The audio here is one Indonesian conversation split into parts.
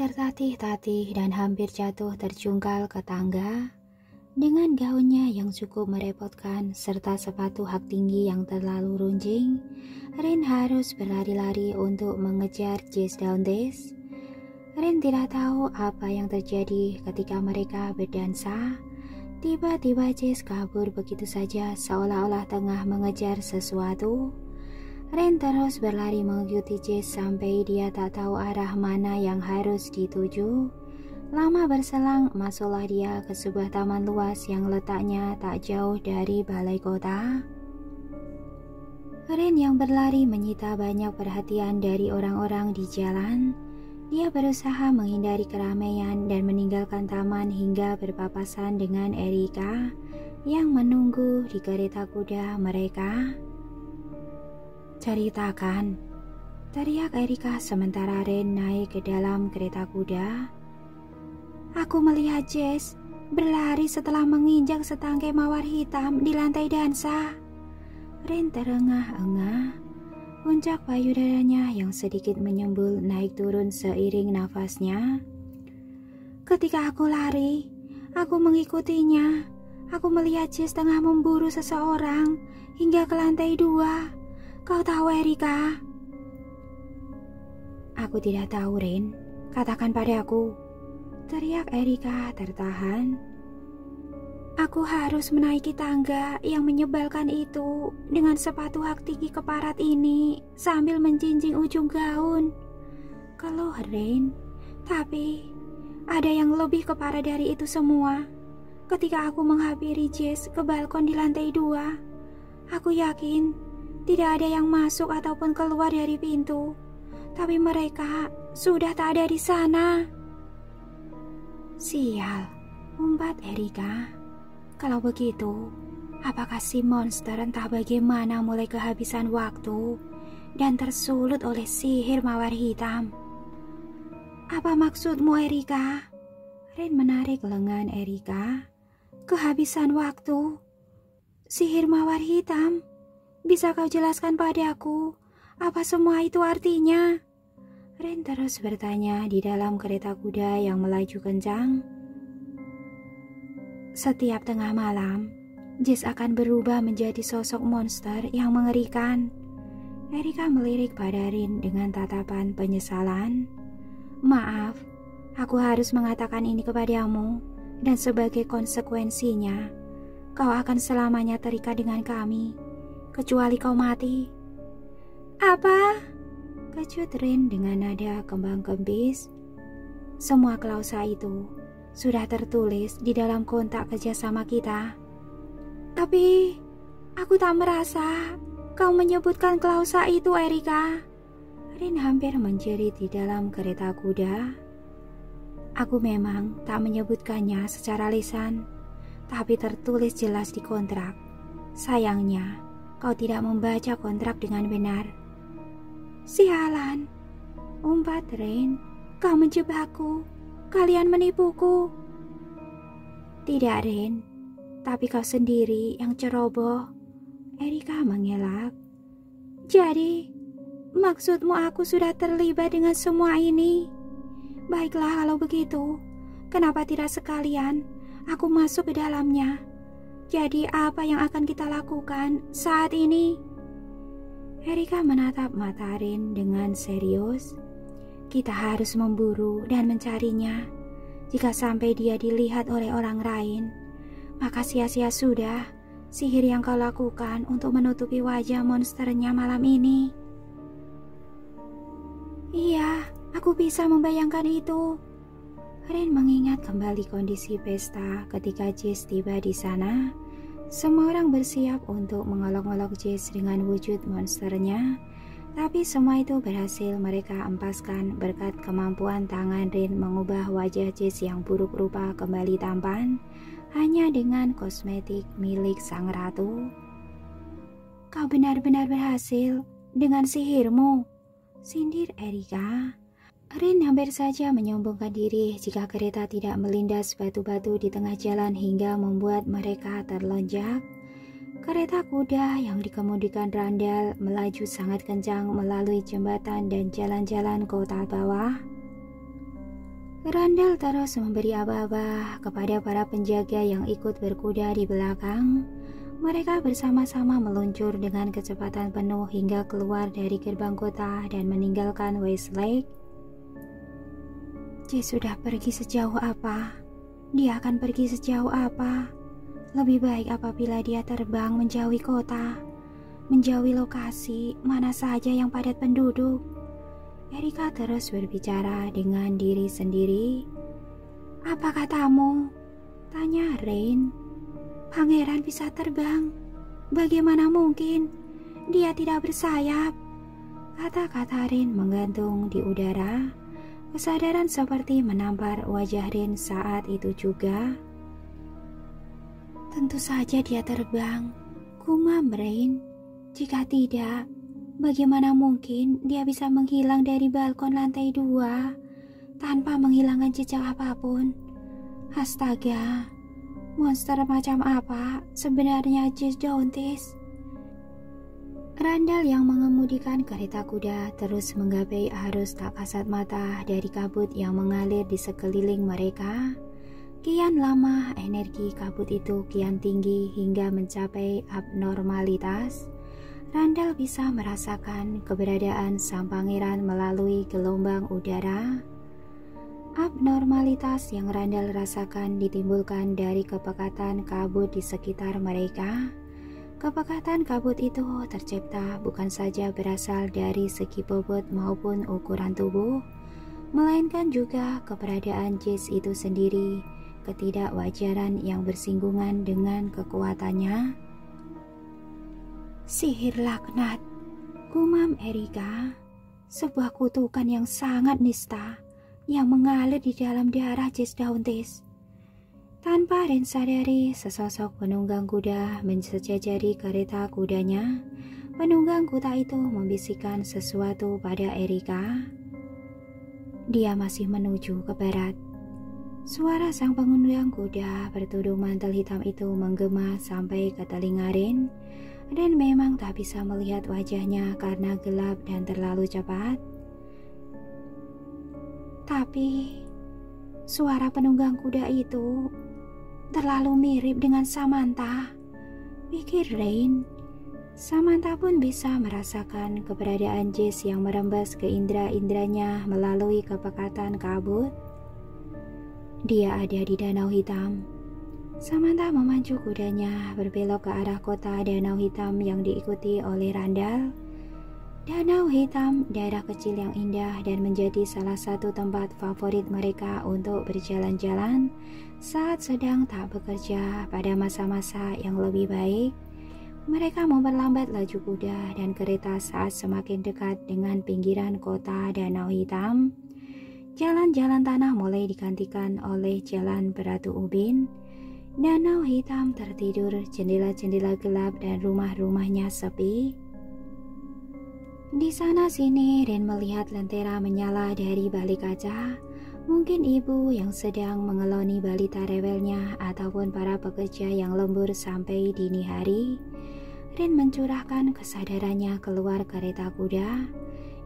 tertatih-tatih dan hampir jatuh terjungkal ke tangga. Dengan gaunnya yang cukup merepotkan serta sepatu hak tinggi yang terlalu runcing, Rin harus berlari-lari untuk mengejar Jess Dauntes. Rin tidak tahu apa yang terjadi ketika mereka berdansa. Tiba-tiba Jess kabur begitu saja seolah-olah tengah mengejar sesuatu. Rin terus berlari mengikuti Jess sampai dia tak tahu arah mana yang harus dituju. Lama berselang, masuklah dia ke sebuah taman luas yang letaknya tak jauh dari balai kota. Rin yang berlari menyita banyak perhatian dari orang-orang di jalan. Dia berusaha menghindari keramaian dan meninggalkan taman hingga berpapasan dengan Erika yang menunggu di kereta kuda mereka. "Ceritakan," teriak Erika sementara Rin naik ke dalam kereta kuda. "Aku melihat Jess berlari setelah menginjak setangkai mawar hitam di lantai dansa." Rin terengah-engah. Puncak payudaranya yang sedikit menyembul naik turun seiring nafasnya. "Ketika aku lari, aku mengikutinya. Aku melihat Jess tengah memburu seseorang hingga ke lantai 2. Kau tahu, Erika?" "Aku tidak tahu, Rin. Katakan padaku," teriak Erika tertahan. "Aku harus menaiki tangga yang menyebalkan itu dengan sepatu hak tinggi keparat ini sambil menjinjing ujung gaun," keluh Rin. "Tapi ada yang lebih keparah dari itu semua. Ketika aku menghampiri Jess ke balkon di lantai 2, aku yakin tidak ada yang masuk ataupun keluar dari pintu, tapi mereka sudah tak ada di sana." "Sial," umpat Erika. "Kalau begitu, apakah si monster entah bagaimana mulai kehabisan waktu dan tersulut oleh sihir mawar hitam?" "Apa maksudmu, Erika?" Rin menarik lengan Erika. "Kehabisan waktu? Sihir mawar hitam? Bisa kau jelaskan padaku apa semua itu artinya?" Rin terus bertanya di dalam kereta kuda yang melaju kencang. "Setiap tengah malam, Jess akan berubah menjadi sosok monster yang mengerikan." Erika melirik pada Rin dengan tatapan penyesalan. "Maaf, aku harus mengatakan ini kepadamu, dan sebagai konsekuensinya, kau akan selamanya terikat dengan kami, kecuali kau mati." "Apa?" kecut Rin dengan nada kembang kempis. "Semua klausa itu sudah tertulis di dalam kontrak kerjasama kita." "Tapi aku tak merasa kau menyebutkan klausa itu, Erika." Rin hampir menjerit di dalam kereta kuda. "Aku memang tak menyebutkannya secara lisan, tapi tertulis jelas di kontrak. Sayangnya, kau tidak membaca kontrak dengan benar." "Sialan," umpat Rin. "Kau menjebakku. Kalian menipuku." "Tidak, Rin. Tapi kau sendiri yang ceroboh." Erika mengelak. "Jadi, maksudmu aku sudah terlibat dengan semua ini? Baiklah kalau begitu. Kenapa tidak sekalian aku masuk ke dalamnya? Jadi apa yang akan kita lakukan saat ini?" Erika menatap mata Rin dengan serius. "Kita harus memburu dan mencarinya. Jika sampai dia dilihat oleh orang lain, maka sia-sia sudah sihir yang kau lakukan untuk menutupi wajah monsternya malam ini." "Iya, aku bisa membayangkan itu." Rin mengingat kembali kondisi pesta ketika Jess tiba di sana. Semua orang bersiap untuk mengolok-olok Jess dengan wujud monsternya, tapi semua itu berhasil mereka empaskan berkat kemampuan tangan Rin mengubah wajah Jess yang buruk rupa kembali tampan hanya dengan kosmetik milik sang ratu. "Kau benar-benar berhasil dengan sihirmu," sindir Erika. Rin hampir saja menyombongkan diri jika kereta tidak melindas batu-batu di tengah jalan hingga membuat mereka terlonjak. Kereta kuda yang dikemudikan Randall melaju sangat kencang melalui jembatan dan jalan-jalan kota bawah. Randall terus memberi aba-aba kepada para penjaga yang ikut berkuda di belakang. Mereka bersama-sama meluncur dengan kecepatan penuh hingga keluar dari gerbang kota dan meninggalkan Westlake. Jess sudah pergi sejauh apa? Dia akan pergi sejauh apa? Lebih baik apabila dia terbang menjauhi kota, menjauhi lokasi mana saja yang padat penduduk. Erika terus berbicara dengan diri sendiri. Apa katamu? Tanya Rain. Pangeran bisa terbang. Bagaimana mungkin? Dia tidak bersayap. Kata-kata Rain menggantung di udara. Kesadaran seperti menampar wajah Rain saat itu juga. Tentu saja dia terbang, gumam Rain. Jika tidak, bagaimana mungkin dia bisa menghilang dari balkon lantai 2 tanpa menghilangkan jejak apapun? Astaga, monster macam apa sebenarnya Jess Dauntis? Randall yang mengemudikan kereta kuda terus menggapai arus tak kasat mata dari kabut yang mengalir di sekeliling mereka. Kian lama energi kabut itu kian tinggi hingga mencapai abnormalitas. Randall bisa merasakan keberadaan sang pangeran melalui gelombang udara. Abnormalitas yang Randall rasakan ditimbulkan dari kepekatan kabut di sekitar mereka. Kepekatan kabut itu tercipta bukan saja berasal dari segi bobot maupun ukuran tubuh, melainkan juga keberadaan Jess itu sendiri, ketidakwajaran yang bersinggungan dengan kekuatannya. Sihir laknat, gumam Erika, sebuah kutukan yang sangat nista yang mengalir di dalam darah Jess Dauntis. Tanpa Rain sadari, sesosok penunggang kuda mensejajari kereta kudanya. Penunggang kuda itu membisikkan sesuatu pada Erika. Dia masih menuju ke barat. Suara sang penunggang kuda bertudung mantel hitam itu menggema sampai ke telinga Rain, dan memang tak bisa melihat wajahnya karena gelap dan terlalu cepat. Tapi suara penunggang kuda itu terlalu mirip dengan Samantha, pikir Rain. Samantha pun bisa merasakan keberadaan Jess yang merembes ke indera-inderanya melalui kepekatan kabut. Dia ada di Danau Hitam. Samantha memacu kudanya berbelok ke arah kota Danau Hitam yang diikuti oleh Randall. Danau Hitam, daerah kecil yang indah dan menjadi salah satu tempat favorit mereka untuk berjalan-jalan saat sedang tak bekerja pada masa-masa yang lebih baik. Mereka memperlambat laju kuda dan kereta saat semakin dekat dengan pinggiran kota Danau Hitam. Jalan-jalan tanah mulai digantikan oleh jalan beratu ubin. Danau Hitam tertidur, jendela-jendela gelap dan rumah-rumahnya sepi. Di sana-sini Rain melihat lentera menyala dari balik kaca. Mungkin ibu yang sedang mengeloni balita rewelnya ataupun para pekerja yang lembur sampai dini hari. Rain mencurahkan kesadarannya keluar kereta kuda.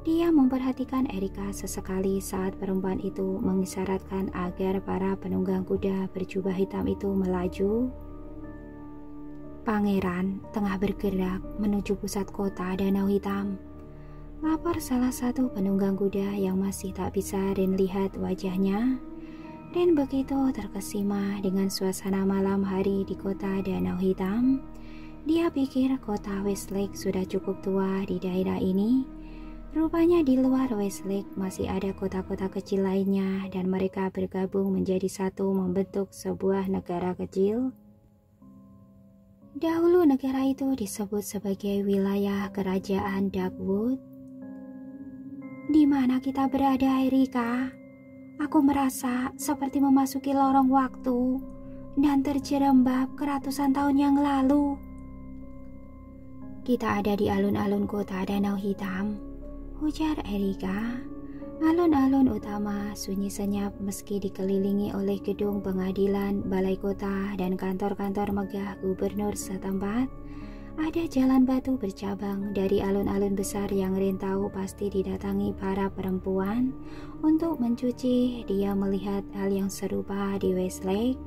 Dia memperhatikan Erika sesekali saat perempuan itu mengisyaratkan agar para penunggang kuda berjubah hitam itu melaju. Pangeran tengah bergerak menuju pusat kota Danau Hitam. Lapor salah satu penunggang kuda yang masih tak bisa Rain lihat wajahnya. Rain begitu terkesima dengan suasana malam hari di kota Danau Hitam. Dia pikir kota Westlake sudah cukup tua di daerah ini. Rupanya di luar Westlake masih ada kota-kota kecil lainnya dan mereka bergabung menjadi satu membentuk sebuah negara kecil. Dahulu negara itu disebut sebagai wilayah kerajaan Darkwood. Di mana kita berada, Erika? Aku merasa seperti memasuki lorong waktu dan terjerembab ke ratusan tahun yang lalu. Kita ada di alun-alun kota Danau Hitam, ujar Erika. Alun-alun utama sunyi senyap meski dikelilingi oleh gedung pengadilan, balai kota, dan kantor-kantor megah gubernur setempat. Ada jalan batu bercabang dari alun-alun besar yang Rin tahu pasti didatangi para perempuan untuk mencuci. Dia melihat hal yang serupa di Westlake.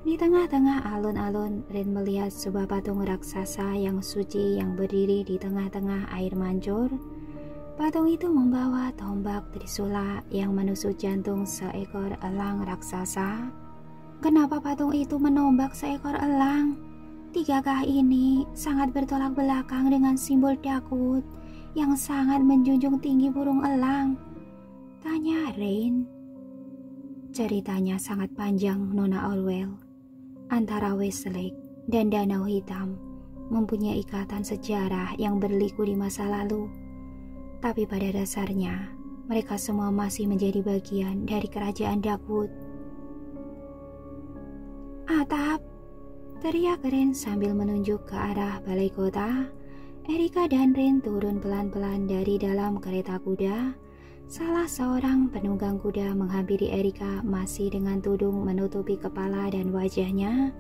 Di tengah-tengah alun-alun, Rin melihat sebuah patung raksasa yang suci yang berdiri di tengah-tengah air mancur. Patung itu membawa tombak trisula yang menusuk jantung seekor elang raksasa. Kenapa patung itu menombak seekor elang? Tiga ini sangat bertolak belakang dengan simbol Dakut yang sangat menjunjung tinggi burung elang, tanya Rain. Ceritanya sangat panjang, Nona Orwell. Antara Westlake dan Danau Hitam mempunyai ikatan sejarah yang berliku di masa lalu. Tapi pada dasarnya, mereka semua masih menjadi bagian dari kerajaan Dakut. Atap, teriak Rin sambil menunjuk ke arah balai kota. Erika dan Rin turun pelan-pelan dari dalam kereta kuda. Salah seorang penunggang kuda menghampiri Erika masih dengan tudung menutupi kepala dan wajahnya.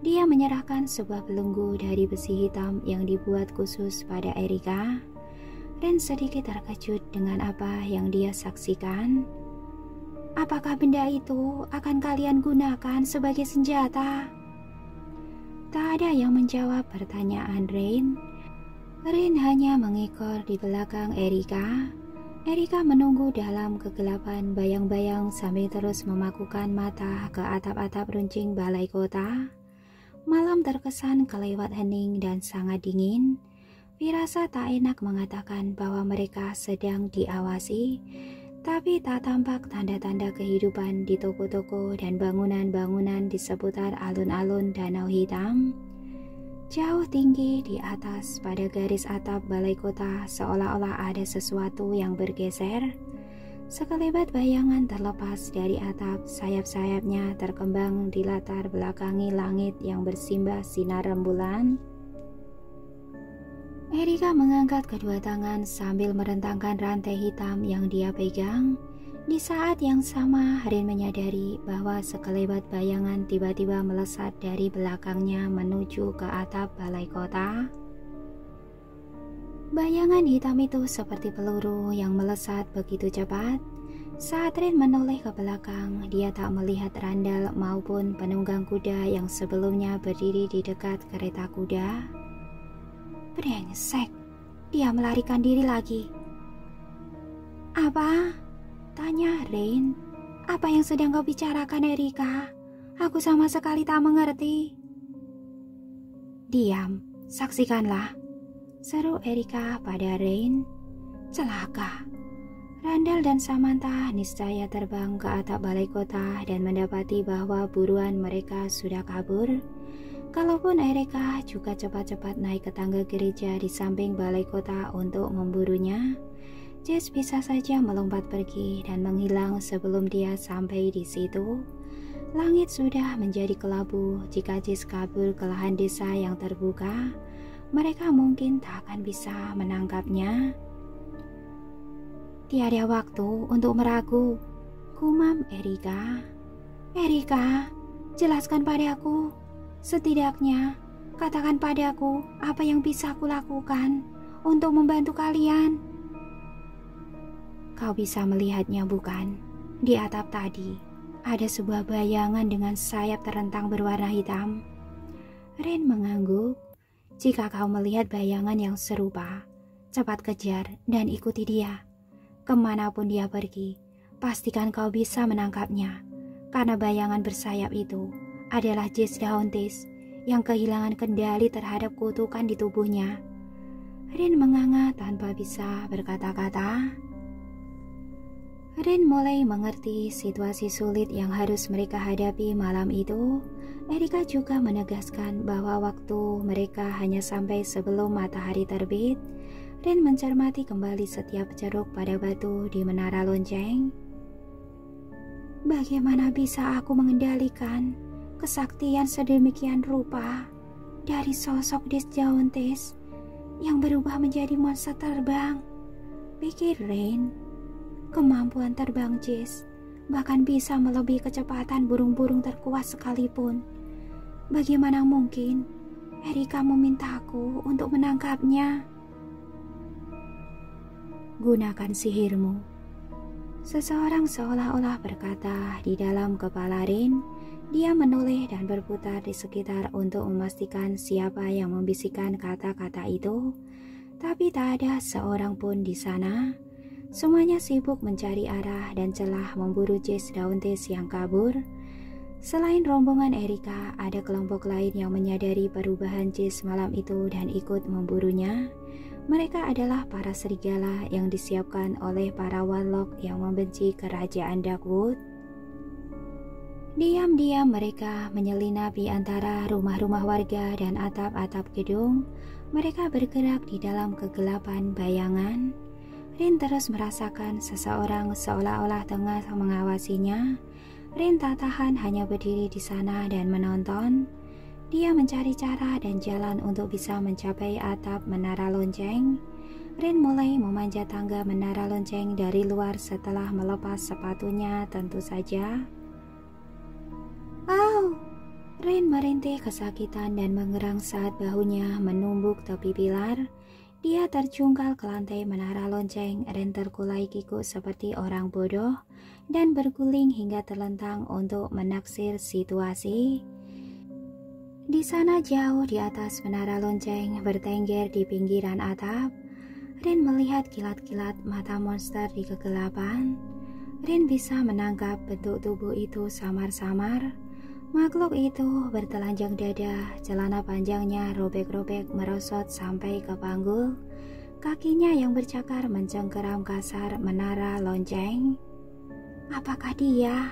Dia menyerahkan sebuah belenggu dari besi hitam yang dibuat khusus pada Erika. Rin sedikit terkejut dengan apa yang dia saksikan. Apakah benda itu akan kalian gunakan sebagai senjata? Tak ada yang menjawab pertanyaan Rain. Rin hanya mengekor di belakang Erika. Erika menunggu dalam kegelapan bayang-bayang sambil terus memakukan mata ke atap-atap runcing balai kota. Malam terkesan kelewat hening dan sangat dingin. Firasat tak enak mengatakan bahwa mereka sedang diawasi, tapi tak tampak tanda-tanda kehidupan di toko-toko dan bangunan-bangunan di seputar alun-alun Danau Hitam. Jauh tinggi di atas pada garis atap balai kota seolah-olah ada sesuatu yang bergeser. Sekelebat bayangan terlepas dari atap, sayap-sayapnya terkembang di latar belakangi langit yang bersimbah sinar rembulan. Erika mengangkat kedua tangan sambil merentangkan rantai hitam yang dia pegang. Di saat yang sama, Rin menyadari bahwa sekelebat bayangan tiba-tiba melesat dari belakangnya menuju ke atap balai kota. Bayangan hitam itu seperti peluru yang melesat begitu cepat. Saat Rin menoleh ke belakang, dia tak melihat Randall maupun penunggang kuda yang sebelumnya berdiri di dekat kereta kuda. Brengsek, dia melarikan diri lagi. Apa? Tanya Rain. Apa yang sedang kau bicarakan, Erika? Aku sama sekali tak mengerti. Diam, saksikanlah, seru Erika pada Rain. Celaka. Randall dan Samantha niscaya terbang ke atap balai kota dan mendapati bahwa buruan mereka sudah kabur. Kalaupun Erika juga cepat-cepat naik ke tangga gereja di samping balai kota untuk memburunya, Jess bisa saja melompat pergi dan menghilang sebelum dia sampai di situ. Langit sudah menjadi kelabu. Jika Jess kabur ke lahan desa yang terbuka, mereka mungkin tak akan bisa menangkapnya. Tiada waktu untuk meragu, gumam Erika. Erika, jelaskan padaku. Setidaknya, katakan padaku apa yang bisa aku lakukan untuk membantu kalian. Kau bisa melihatnya bukan? Di atap tadi, ada sebuah bayangan dengan sayap terentang berwarna hitam. Rin mengangguk. Jika kau melihat bayangan yang serupa, cepat kejar dan ikuti dia. Kemanapun dia pergi, pastikan kau bisa menangkapnya. Karena bayangan bersayap itu adalah Jess Dauntis yang kehilangan kendali terhadap kutukan di tubuhnya. Rin menganga tanpa bisa berkata-kata. Rin mulai mengerti situasi sulit yang harus mereka hadapi malam itu. Erika juga menegaskan bahwa waktu mereka hanya sampai sebelum matahari terbit. Rin mencermati kembali setiap ceruk pada batu di menara lonceng. Bagaimana bisa aku mengendalikan kesaktian sedemikian rupa dari sosok Disjauntes yang berubah menjadi monster terbang? Pikir Rin. Kemampuan terbang Jess bahkan bisa melebihi kecepatan burung-burung terkuat sekalipun. Bagaimana mungkin Erika memintaku untuk menangkapnya. Gunakan sihirmu. Seseorang seolah-olah berkata di dalam kepala Rin. Dia menoleh dan berputar di sekitar untuk memastikan siapa yang membisikkan kata-kata itu. Tapi tak ada seorang pun di sana. Semuanya sibuk mencari arah dan celah memburu Jess Dauntes yang kabur. Selain rombongan Erika, ada kelompok lain yang menyadari perubahan Jess malam itu dan ikut memburunya. Mereka adalah para serigala yang disiapkan oleh para warlock yang membenci kerajaan Darkwood. Diam-diam mereka menyelinap di antara rumah-rumah warga dan atap-atap gedung. Mereka bergerak di dalam kegelapan bayangan. Rin terus merasakan seseorang seolah-olah tengah mengawasinya. Rin tak tahan hanya berdiri di sana dan menonton. Dia mencari cara dan jalan untuk bisa mencapai atap menara lonceng. Rin mulai memanjat tangga menara lonceng dari luar setelah melepas sepatunya tentu saja. Rin merintih kesakitan dan mengerang saat bahunya menumbuk tepi pilar. Dia terjungkal ke lantai menara lonceng. Rin terkulai kikuk seperti orang bodoh dan berguling hingga terlentang untuk menaksir situasi. Di sana jauh di atas menara lonceng bertengger di pinggiran atap, Rin melihat kilat-kilat mata monster di kegelapan. Rin bisa menangkap bentuk tubuh itu samar-samar. Makhluk itu bertelanjang dada, celana panjangnya robek-robek merosot sampai ke panggul. Kakinya yang bercakar mencengkeram kasar menara lonceng. Apakah dia?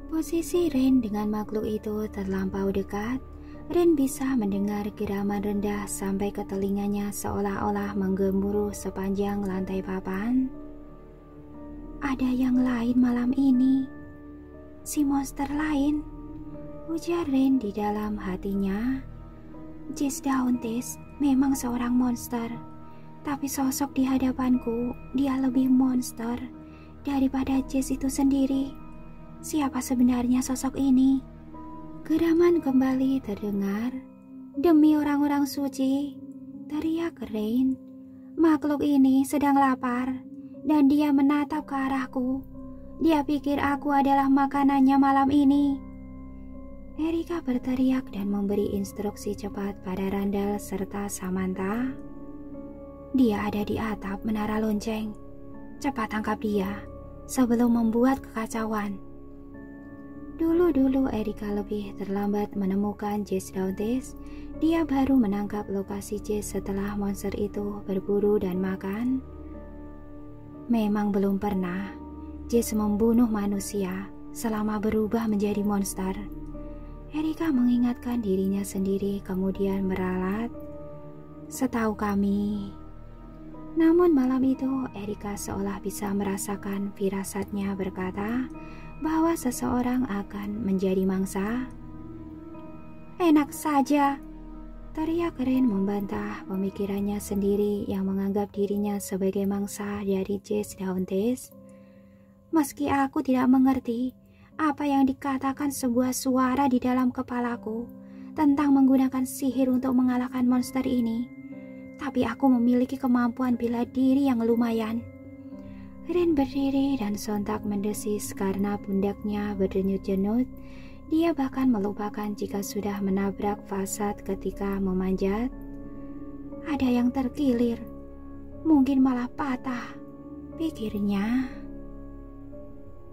Posisi Rin dengan makhluk itu terlampau dekat. Rin bisa mendengar geraman rendah sampai ke telinganya seolah-olah menggemuruh sepanjang lantai papan. Ada yang lain malam ini. Si monster lain, ujar Rin di dalam hatinya. Jess Dauntes memang seorang monster, tapi sosok di hadapanku dia lebih monster daripada Jess itu sendiri. Siapa sebenarnya sosok ini? Geraman kembali terdengar. Demi orang-orang suci, teriak Rin. Makhluk ini sedang lapar dan dia menatap ke arahku. Dia pikir aku adalah makanannya malam ini. Erika berteriak dan memberi instruksi cepat pada Randall serta Samantha. Dia ada di atap menara lonceng. Cepat tangkap dia sebelum membuat kekacauan. Dulu Erika lebih terlambat menemukan Jess Dauntes. Dia baru menangkap lokasi Jess setelah monster itu berburu dan makan. Memang belum pernah Jess membunuh manusia selama berubah menjadi monster. Erika mengingatkan dirinya sendiri kemudian meralat. Setahu kami. Namun malam itu Erika seolah bisa merasakan firasatnya berkata bahwa seseorang akan menjadi mangsa. Enak saja, teriak Rin membantah pemikirannya sendiri yang menganggap dirinya sebagai mangsa dari Jess Dauntes. Meski aku tidak mengerti apa yang dikatakan sebuah suara di dalam kepalaku tentang menggunakan sihir untuk mengalahkan monster ini, tapi aku memiliki kemampuan bela diri yang lumayan. Rin berdiri dan sontak mendesis karena pundaknya berdenyut-denyut. Dia bahkan melupakan jika sudah menabrak fasad ketika memanjat. Ada yang terkilir, mungkin malah patah, pikirnya.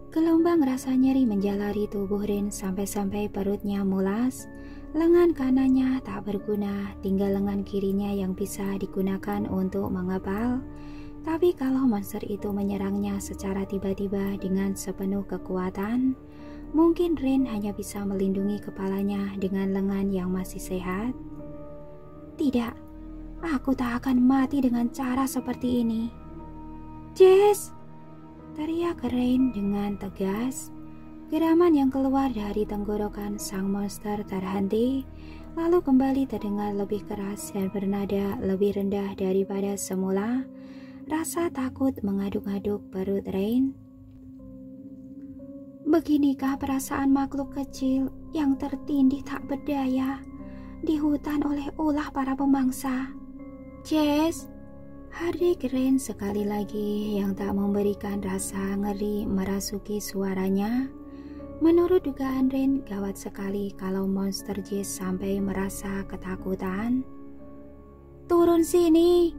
Gelombang rasa nyeri menjalari tubuh Rin sampai-sampai perutnya mulas. Lengan kanannya tak berguna, tinggal lengan kirinya yang bisa digunakan untuk mengepal. Tapi kalau monster itu menyerangnya secara tiba-tiba dengan sepenuh kekuatan, mungkin Rin hanya bisa melindungi kepalanya dengan lengan yang masih sehat. Tidak, aku tak akan mati dengan cara seperti ini. Jess! Teriak Rin dengan tegas. Geraman yang keluar dari tenggorokan sang monster terhenti, lalu kembali terdengar lebih keras dan bernada lebih rendah daripada semula. Rasa takut mengaduk-aduk perut Rin. Beginikah perasaan makhluk kecil yang tertindih tak berdaya di hutan oleh ulah para pemangsa. Jess, hardik Rin sekali lagi yang tak memberikan rasa ngeri merasuki suaranya. Menurut dugaan Rin, gawat sekali kalau monster Jess sampai merasa ketakutan. Turun sini,